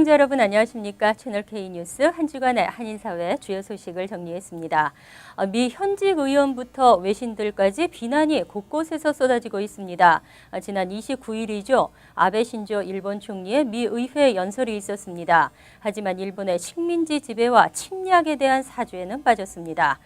시청자 여러분 안녕하십니까? 채널 K뉴스 한 주간의 한인사회 주요 소식을 정리했습니다. 미 현직 의원부터 외신들까지 비난이 곳곳에서 쏟아지고 있습니다. 지난 29일이죠. 아베 신조 일본 총리의 미 의회 연설이 있었습니다. 하지만 일본의 식민지 지배와 침략에 대한 사죄는 빠졌습니다.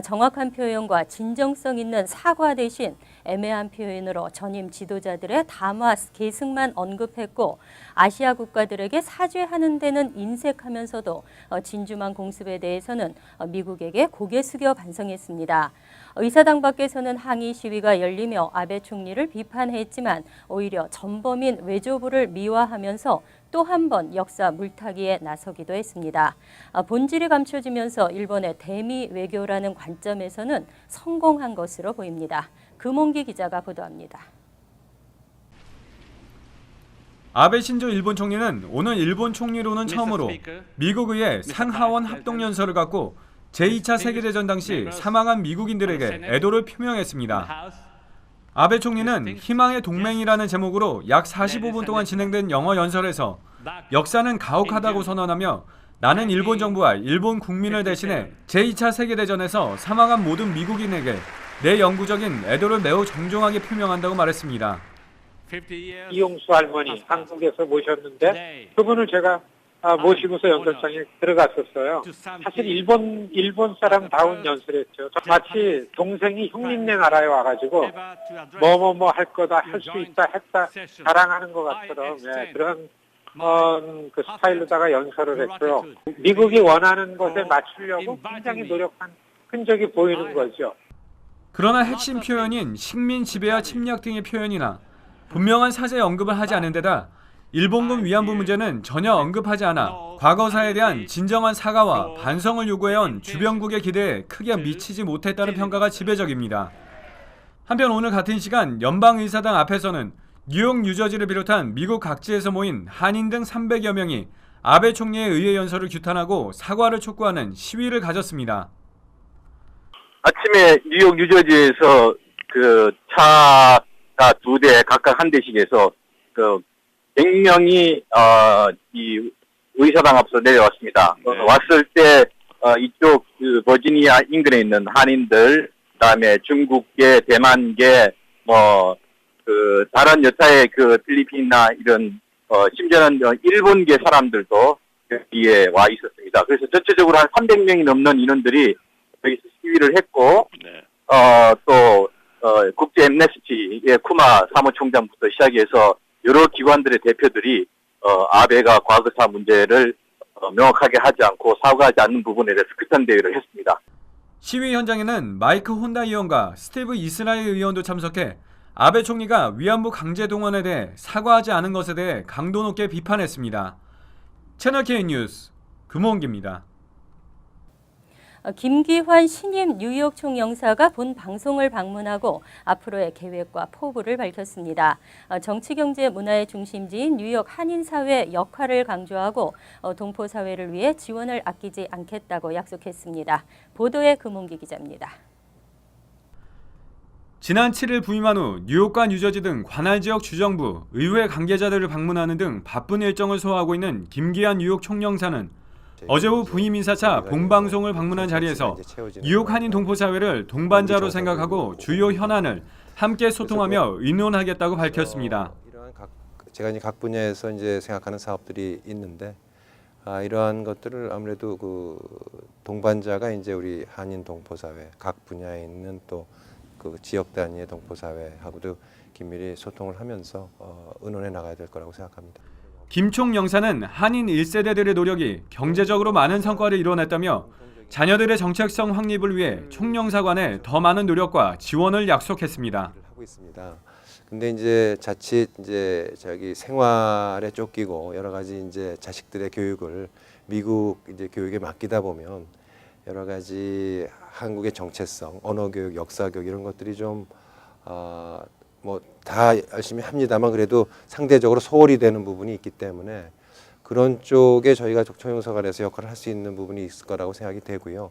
정확한 표현과 진정성 있는 사과 대신 애매한 표현으로 전임 지도자들의 담화 계승만 언급했고 아시아 국가들에게 사죄하는 데는 인색하면서도 진주만 공습에 대해서는 미국에게 고개 숙여 반성했습니다. 의사당 밖에서는 항의 시위가 열리며 아베 총리를 비판했지만 오히려 전범인 외교부를 미화하면서 또 한 번 역사 물타기에 나서기도 했습니다. 본질이 감춰지면서 일본의 대미 외교라는 관점에서는 성공한 것으로 보입니다. 금홍기 기자가 보도합니다. 아베 신조 일본 총리는 오늘 일본 총리로는 처음으로 미국 의회 상하원 합동연설을 갖고 제2차 세계대전 당시 사망한 미국인들에게 애도를 표명했습니다. 아베 총리는 희망의 동맹이라는 제목으로 약 45분 동안 진행된 영어 연설에서 역사는 가혹하다고 선언하며 나는 일본 정부와 일본 국민을 대신해 제2차 세계대전에서 사망한 모든 미국인에게 내 영구적인 애도를 매우 정중하게 표명한다고 말했습니다. 이용수 할머니 한국에서 모셨는데 그분을 제가 모시고서 연설장에 들어갔었어요. 사실 일본 사람다운 연설했죠. 마치 동생이 형님네 나라에 와가지고 뭐뭐뭐 할 거다, 할 수 있다, 했다 자랑하는 것 같처럼 그런 그 스타일로다가 연설을 했고요. 미국이 원하는 것에 맞추려고 굉장히 노력한 흔적이 보이는 거죠. 그러나 핵심 표현인 식민 지배와 침략 등의 표현이나 분명한 사죄 언급을 하지 않은 데다 일본군 위안부 문제는 전혀 언급하지 않아 과거사에 대한 진정한 사과와 반성을 요구해온 주변국의 기대에 크게 미치지 못했다는 평가가 지배적입니다. 한편 오늘 같은 시간 연방의사당 앞에서는 뉴욕, 뉴저지를 비롯한 미국 각지에서 모인 한인 등 300여 명이 아베 총리의 의회 연설을 규탄하고 사과를 촉구하는 시위를 가졌습니다. 아침에 뉴욕, 뉴저지에서 그 차가 2대 각각 한 대씩에서 그 100명이 이 의사당 앞으로 내려왔습니다. 왔을 때 이쪽 그 버지니아 인근에 있는 한인들, 그다음에 중국계, 대만계, 그 다른 여타의 그 필리핀이나 이런 심지어는 일본계 사람들도 여기에 와 있었습니다. 그래서 전체적으로 한 300명이 넘는 인원들이 여기서 시위를 했고 또 국제 엠네스티의 쿠마 사무총장부터 시작해서 여러 기관들의 대표들이 아베가 과거사 문제를 명확하게 하지 않고 사과하지 않는 부분에 대해서 극단 대응을 했습니다. 시위 현장에는 마이크 혼다 의원과 스티브 이스라엘 의원도 참석해 아베 총리가 위안부 강제 동원에 대해 사과하지 않은 것에 대해 강도 높게 비판했습니다. 채널 K 뉴스 금홍기입니다. 김기환 신임 뉴욕 총영사가 본 방송을 방문하고 앞으로의 계획과 포부를 밝혔습니다. 정치, 경제, 문화의 중심지인 뉴욕 한인사회 역할을 강조하고 동포사회를 위해 지원을 아끼지 않겠다고 약속했습니다. 보도에 금홍기 기자입니다. 지난 7일 부임한 후 뉴욕과 뉴저지 등 관할 지역 주정부, 의회 관계자들을 방문하는 등 바쁜 일정을 소화하고 있는 김기환 뉴욕 총영사는 어제 오후 부임 인사차 본방송을 방문한 자리에서 뉴욕 한인 동포사회를 동반자로 생각하고 주요 현안을 함께 소통하며 의논하겠다고 밝혔습니다. 제가 이제 각 분야에서 이제 생각하는 사업들이 있는데 이러한 것들을 아무래도 그 동반자가 이제 우리 한인 동포사회 각 분야에 있는 또 그 지역 단위의 동포사회하고도 긴밀히 소통을 하면서 의논해 나가야 될 거라고 생각합니다. 김 총영사는 한인 1세대들의 노력이 경제적으로 많은 성과를 이뤄냈다며 자녀들의 정책성 확립을 위해 총영사관에 더 많은 노력과 지원을 약속했습니다. 근데 이제 자칫 이제 자기 생활에 쫓기고 여러 가지 이제 자식들의 교육을 미국 이제 교육에 맡기다 보면 여러 가지 한국의 정체성, 언어 교육, 역사 교육 이런 것들이 좀 뭐 다 열심히 합니다만 그래도 상대적으로 소홀히 되는 부분이 있기 때문에 그런 쪽에 저희가 총영사관에서 역할을 할 수 있는 부분이 있을 거라고 생각이 되고요.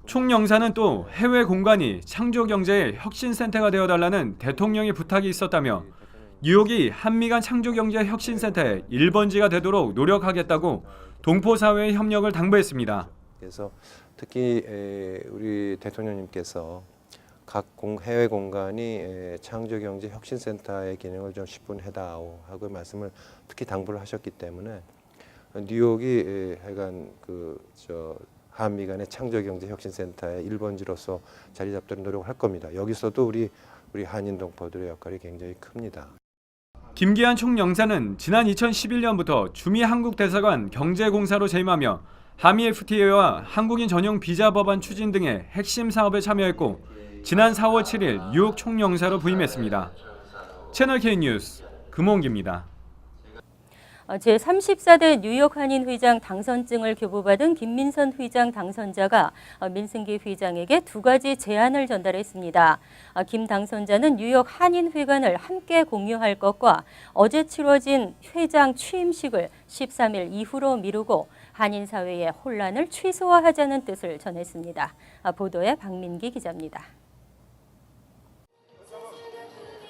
총영사는 또 해외 공간이 창조 경제의 혁신 센터가 되어달라는 대통령의 부탁이 있었다며 뉴욕이 한미 간 창조경제혁신센터의 1번지가 되도록 노력하겠다고 동포사회의 협력을 당부했습니다. 그래서 특히 우리 대통령님께서 각 해외 공간이 창조경제혁신센터의 기능을 좀 10분 해다오 하고 말씀을 특히 당부를 하셨기 때문에 뉴욕이 하여간 한미 간의 창조경제혁신센터의 1번지로서 자리 잡도록 노력을 할 겁니다. 여기서도 우리 한인 동포들의 역할이 굉장히 큽니다. 김기한 총영사는 지난 2011년부터 주미 한국 대사관 경제공사로 재임하며 한미 FTA와 한국인 전용 비자 법안 추진 등의 핵심 사업에 참여했고 지난 4월 7일 뉴욕 총영사로 부임했습니다. 채널 K 뉴스 금홍기입니다. 제34대 뉴욕 한인 회장 당선증을 교부받은 김민선 회장 당선자가 민승기 회장에게 2가지 제안을 전달했습니다. 김 당선자는 뉴욕 한인 회관을 함께 공유할 것과 어제 치러진 회장 취임식을 13일 이후로 미루고 한인 사회의 혼란을 최소화하자는 뜻을 전했습니다. 보도에 박민기 기자입니다.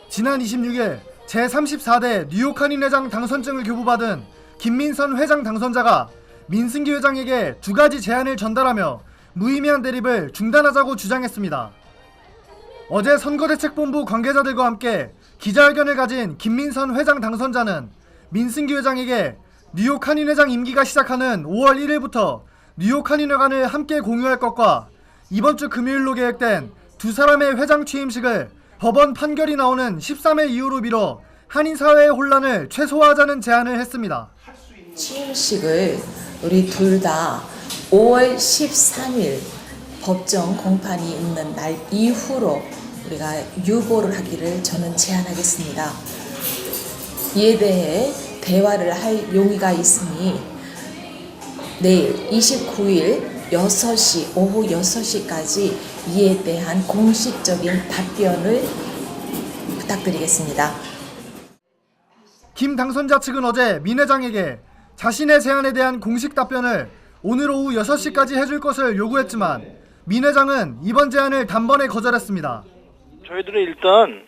지난 26일 제34대 뉴욕 한인 회장 당선증을 교부받은 김민선 회장 당선자가 민승기 회장에게 2가지 제안을 전달하며 무의미한 대립을 중단하자고 주장했습니다. 어제 선거대책본부 관계자들과 함께 기자회견을 가진 김민선 회장 당선자는 민승기 회장에게 뉴욕 한인 회장 임기가 시작하는 5월 1일부터 뉴욕 한인 회관을 함께 공유할 것과 이번 주 금요일로 계획된 2사람의 회장 취임식을 법원 판결이 나오는 13일 이후로 미뤄 한인 사회의 혼란을 최소화하자는 제안을 했습니다. 취임식을 우리 둘 다 5월 13일 법정 공판이 있는 날 이후로 우리가 유보를 하기를 저는 제안하겠습니다. 이에 대해 대화를 할 용의가 있으니 내일 29일 6시, 오후 6시까지 이에 대한 공식적인 답변을 부탁드리겠습니다. 김 당선자 측은 어제 민 회장에게 자신의 제안에 대한 공식 답변을 오늘 오후 6시까지 해줄 것을 요구했지만 민 회장은 이번 제안을 단번에 거절했습니다. 저희들은 일단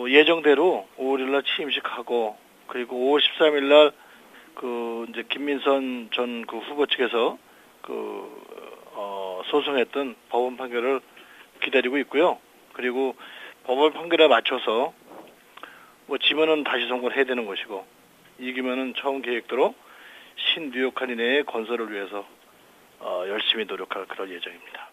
예정대로 5월일날 취임식하고 그리고 5월 13일날 이제 김민선 전 후보 측에서 소송했던 법원 판결을 기다리고 있고요. 그리고 법원 판결에 맞춰서 지면은 다시 선고를 해야 되는 것이고 이기면은 처음 계획대로 신뉴욕 한인회의 건설을 위해서 열심히 노력할 그런 예정입니다.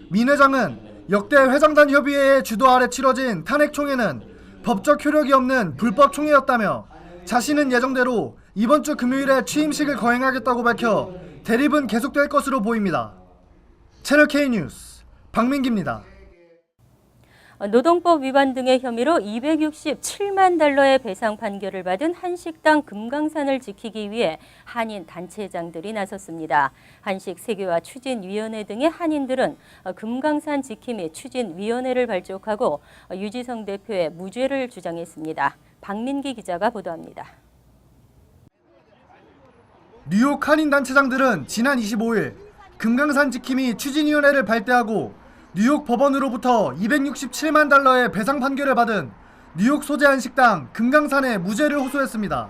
민 회장은 역대 회장단 협의회의 주도 아래 치러진 탄핵총회는 법적 효력이 없는 불법 총회였다며 자신은 예정대로 이번 주 금요일에 취임식을 거행하겠다고 밝혀 대립은 계속될 것으로 보입니다. 채널 K 뉴스 박민기입니다. 노동법 위반 등의 혐의로 $267만 달러의 배상 판결을 받은 한식당 금강산을 지키기 위해 한인 단체장들이 나섰습니다. 한식 세계화 추진위원회 등의 한인들은 금강산 지킴이 추진위원회를 발족하고 유지성 대표의 무죄를 주장했습니다. 박민기 기자가 보도합니다. 뉴욕 한인 단체장들은 지난 25일 금강산 지킴이 추진위원회를 발대하고 뉴욕 법원으로부터 $267만 달러의 배상 판결을 받은 뉴욕 소재 한식당 금강산에 무죄를 호소했습니다.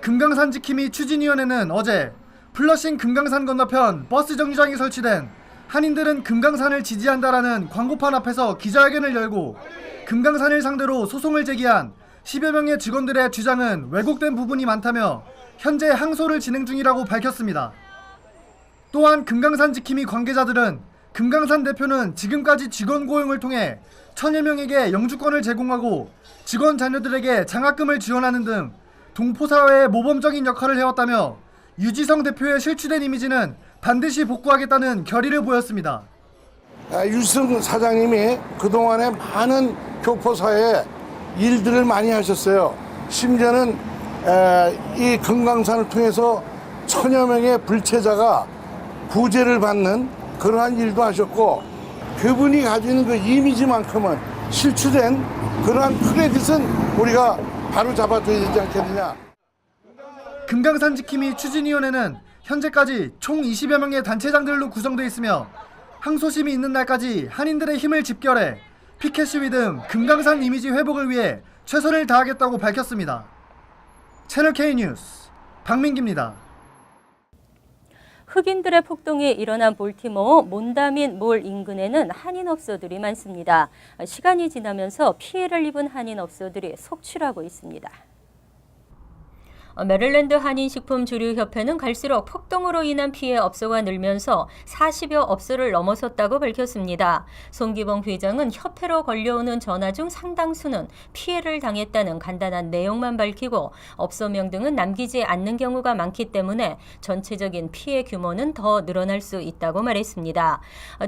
금강산 지킴이 추진위원회는 어제 플러싱 금강산 건너편 버스 정류장에 설치된 한인들은 금강산을 지지한다라는 광고판 앞에서 기자회견을 열고 금강산을 상대로 소송을 제기한 10여 명의 직원들의 주장은 왜곡된 부분이 많다며 현재 항소를 진행 중이라고 밝혔습니다. 또한 금강산 지킴이 관계자들은 금강산 대표는 지금까지 직원 고용을 통해 1000여 명에게 영주권을 제공하고 직원 자녀들에게 장학금을 지원하는 등 동포사회의 모범적인 역할을 해왔다며 유지성 대표의 실추된 이미지는 반드시 복구하겠다는 결의를 보였습니다. 유지성 사장님이 그동안에 많은 교포사회에 일들을 많이 하셨어요. 심지어는 이 금강산을 통해서 1000여 명의 불체자가 구제를 받는 그러한 일도 하셨고 그분이 가지고 있는 그 이미지만큼은 실추된 그러한 크레딧은 우리가 바로 잡아줘야 되지 않겠느냐. 금강산 지킴이 추진위원회는 현재까지 총 20여 명의 단체장들로 구성되어 있으며 항소심이 있는 날까지 한인들의 힘을 집결해 피켓 시위 등 금강산 이미지 회복을 위해 최선을 다하겠다고 밝혔습니다. 채널K 뉴스 박민기입니다. 흑인들의 폭동이 일어난 볼티모어 몬다민 몰 인근에는 한인업소들이 많습니다. 시간이 지나면서 피해를 입은 한인업소들이 속출하고 있습니다. 메릴랜드 한인식품주류협회는 갈수록 폭동으로 인한 피해 업소가 늘면서 40여 업소를 넘어섰다고 밝혔습니다. 송기봉 회장은 협회로 걸려오는 전화 중 상당수는 피해를 당했다는 간단한 내용만 밝히고 업소명 등은 남기지 않는 경우가 많기 때문에 전체적인 피해 규모는 더 늘어날 수 있다고 말했습니다.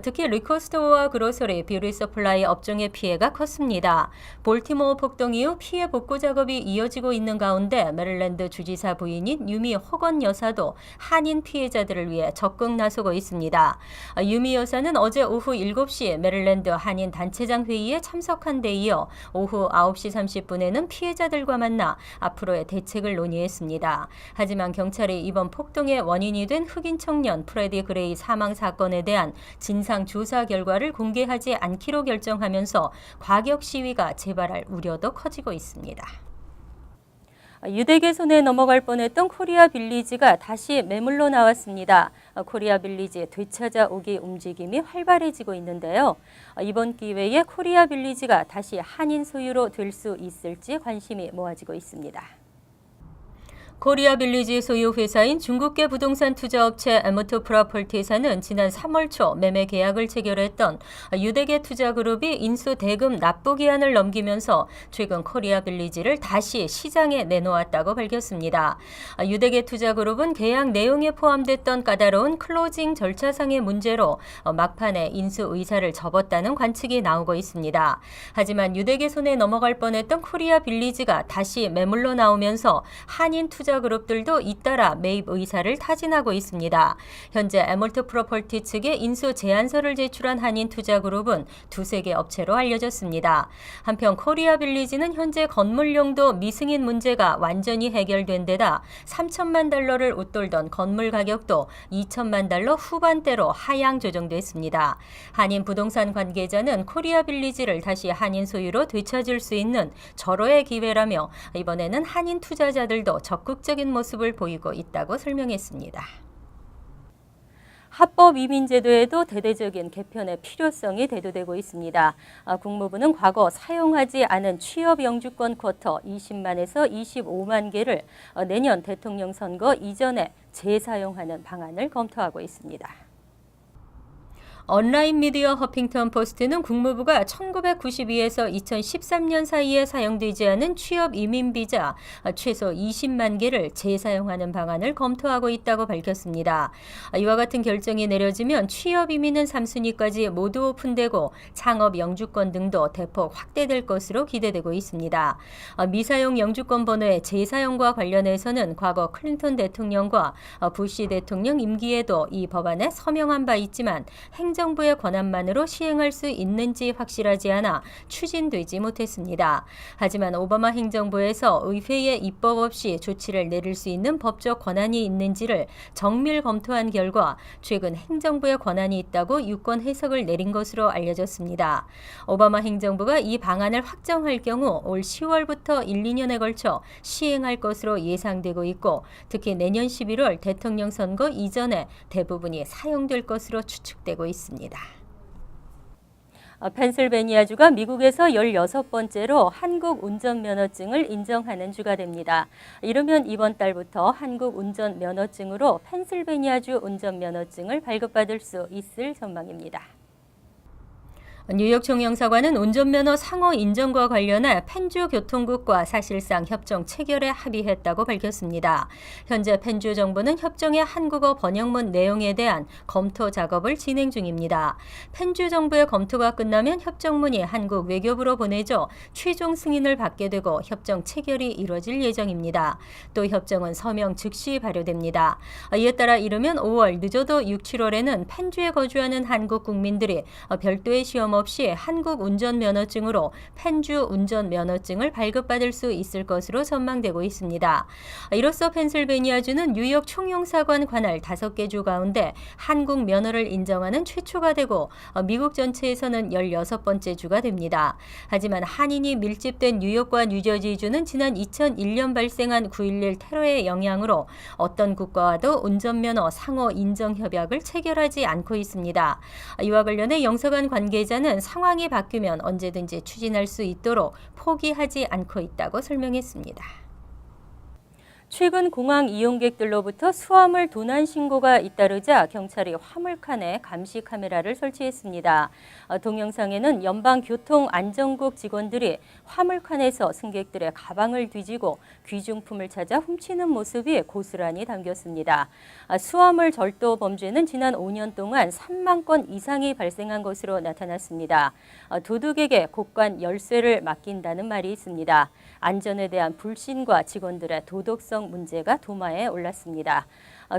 특히 리코스토어와 그로서리, 뷰티 서플라이 업종의 피해가 컸습니다. 볼티모어 폭동 이후 피해 복구 작업이 이어지고 있는 가운데 메릴랜드 주지사 부인인 유미 호건 여사도 한인 피해자들을 위해 적극 나서고 있습니다. 유미 여사는 어제 오후 7시 메릴랜드 한인 단체장 회의에 참석한 데 이어 오후 9시 30분에는 피해자들과 만나 앞으로의 대책을 논의했습니다. 하지만 경찰이 이번 폭동의 원인이 된 흑인 청년 프레디 그레이 사망 사건에 대한 진상 조사 결과를 공개하지 않기로 결정하면서 과격 시위가 재발할 우려도 커지고 있습니다. 유대계 손에 넘어갈 뻔했던 코리아 빌리지가 다시 매물로 나왔습니다. 코리아 빌리지 되찾아오기 움직임이 활발해지고 있는데요. 이번 기회에 코리아 빌리지가 다시 한인 소유로 될 수 있을지 관심이 모아지고 있습니다. 코리아 빌리지 소유 회사인 중국계 부동산 투자업체 에머트 프로퍼티사는 지난 3월 초 매매 계약을 체결했던 유대계 투자그룹이 인수 대금 납부 기한을 넘기면서 최근 코리아 빌리지를 다시 시장에 내놓았다고 밝혔습니다. 유대계 투자그룹은 계약 내용에 포함됐던 까다로운 클로징 절차상의 문제로 막판에 인수 의사를 접었다는 관측이 나오고 있습니다. 하지만 유대계 손에 넘어갈 뻔했던 코리아 빌리지가 다시 매물로 나오면서 한인 투자그룹들도 잇따라 매입 의사를 타진하고 있습니다. 현재 에멀트 프로퍼티 측에 인수 제안서를 제출한 한인 투자그룹은 2-3개 업체로 알려졌습니다. 한편 코리아 빌리지는 현재 건물용도 미승인 문제가 완전히 해결된 데다 3천만 달러를 웃돌던 건물 가격도 2천만 달러 후반대로 하향 조정됐습니다. 한인 부동산 관계자는 코리아 빌리지를 다시 한인 소유로 되찾을 수 있는 절호의 기회라며 이번에는 한인 투자자들도 적극적인 모습을 보이고 있다고 설명했습니다. 합법 이민제도에도 대대적인 개편의 필요성이 대두되고 있습니다. 국무부는 과거 사용하지 않은 취업 영주권 쿼터 20만에서 25만 개를 내년 대통령 선거 이전에 재사용하는 방안을 검토하고 있습니다. 온라인 미디어 허핑턴 포스트는 국무부가 1992에서 2013년 사이에 사용되지 않은 취업 이민 비자 최소 20만 개를 재사용하는 방안을 검토하고 있다고 밝혔습니다. 이와 같은 결정이 내려지면 취업 이민은 3순위까지 모두 오픈되고 창업 영주권 등도 대폭 확대될 것으로 기대되고 있습니다. 미사용 영주권 번호의 재사용과 관련해서는 과거 클린턴 대통령과 부시 대통령 임기에도 이 법안에 서명한 바 있지만 행정부의 권한만으로 시행할 수 있는지 확실하지 않아 추진되지 못했습니다. 하지만 오바마 행정부에서 의회의 입법 없이 조치를 내릴 수 있는 법적 권한이 있는지를 정밀 검토한 결과 최근 행정부의 권한이 있다고 유권 해석을 내린 것으로 알려졌습니다. 오바마 행정부가 이 방안을 확정할 경우 올 10월부터 1-2년에 걸쳐 시행할 것으로 예상되고 있고 특히 내년 11월 대통령 선거 이전에 대부분이 사용될 것으로 추측되고 있습니다. 펜실베니아주가 미국에서 16번째로 한국 운전면허증을 인정하는 주가 됩니다. 이르면 이번 달부터 한국 운전면허증으로 펜실베니아주 운전면허증을 발급받을 수 있을 전망입니다. 뉴욕 총영사관은 운전면허 상호 인정과 관련해 펜주 교통국과 사실상 협정 체결에 합의했다고 밝혔습니다. 현재 펜주 정부는 협정의 한국어 번역문 내용에 대한 검토 작업을 진행 중입니다. 펜주 정부의 검토가 끝나면 협정문이 한국 외교부로 보내져 최종 승인을 받게 되고 협정 체결이 이뤄질 예정입니다. 또 협정은 서명 즉시 발효됩니다. 이에 따라 이르면 5월, 늦어도 6, 7월에는 펜주에 거주하는 한국 국민들이 별도의 시험 시험 없이 한국 운전면허증으로 펜주 운전면허증을 발급받을 수 있을 것으로 전망되고 있습니다. 이로써 펜실베니아주는 뉴욕 총영사관 관할 5개 주 가운데 한국 면허를 인정하는 최초가 되고 미국 전체에서는 16번째 주가 됩니다. 하지만 한인이 밀집된 뉴욕과 뉴저지주는 지난 2001년 발생한 9.11 테러의 영향으로 어떤 국가와도 운전면허 상호 인정 협약을 체결하지 않고 있습니다. 이와 관련해 영사관 관계자는 상황이 바뀌면 언제든지 추진할 수 있도록 포기하지 않고 있다고 설명했습니다. 최근 공항 이용객들로부터 수화물 도난 신고가 잇따르자 경찰이 화물칸에 감시 카메라를 설치했습니다. 동영상에는 연방교통안전국 직원들이 화물칸에서 승객들의 가방을 뒤지고 귀중품을 찾아 훔치는 모습이 고스란히 담겼습니다. 수화물 절도 범죄는 지난 5년 동안 3만 건 이상이 발생한 것으로 나타났습니다. 도둑에게 곳간 열쇠를 맡긴다는 말이 있습니다. 안전에 대한 불신과 직원들의 도덕성 문제가 도마에 올랐습니다.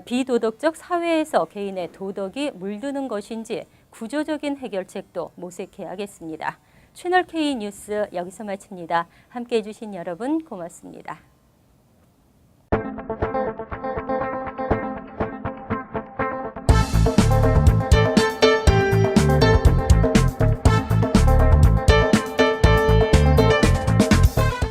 비도덕적 사회에서 개인의 도덕이 물드는 것인지 구조적인 해결책도 모색해야겠습니다. 채널K 뉴스 여기서 마칩니다. 함께해 주신 여러분 고맙습니다.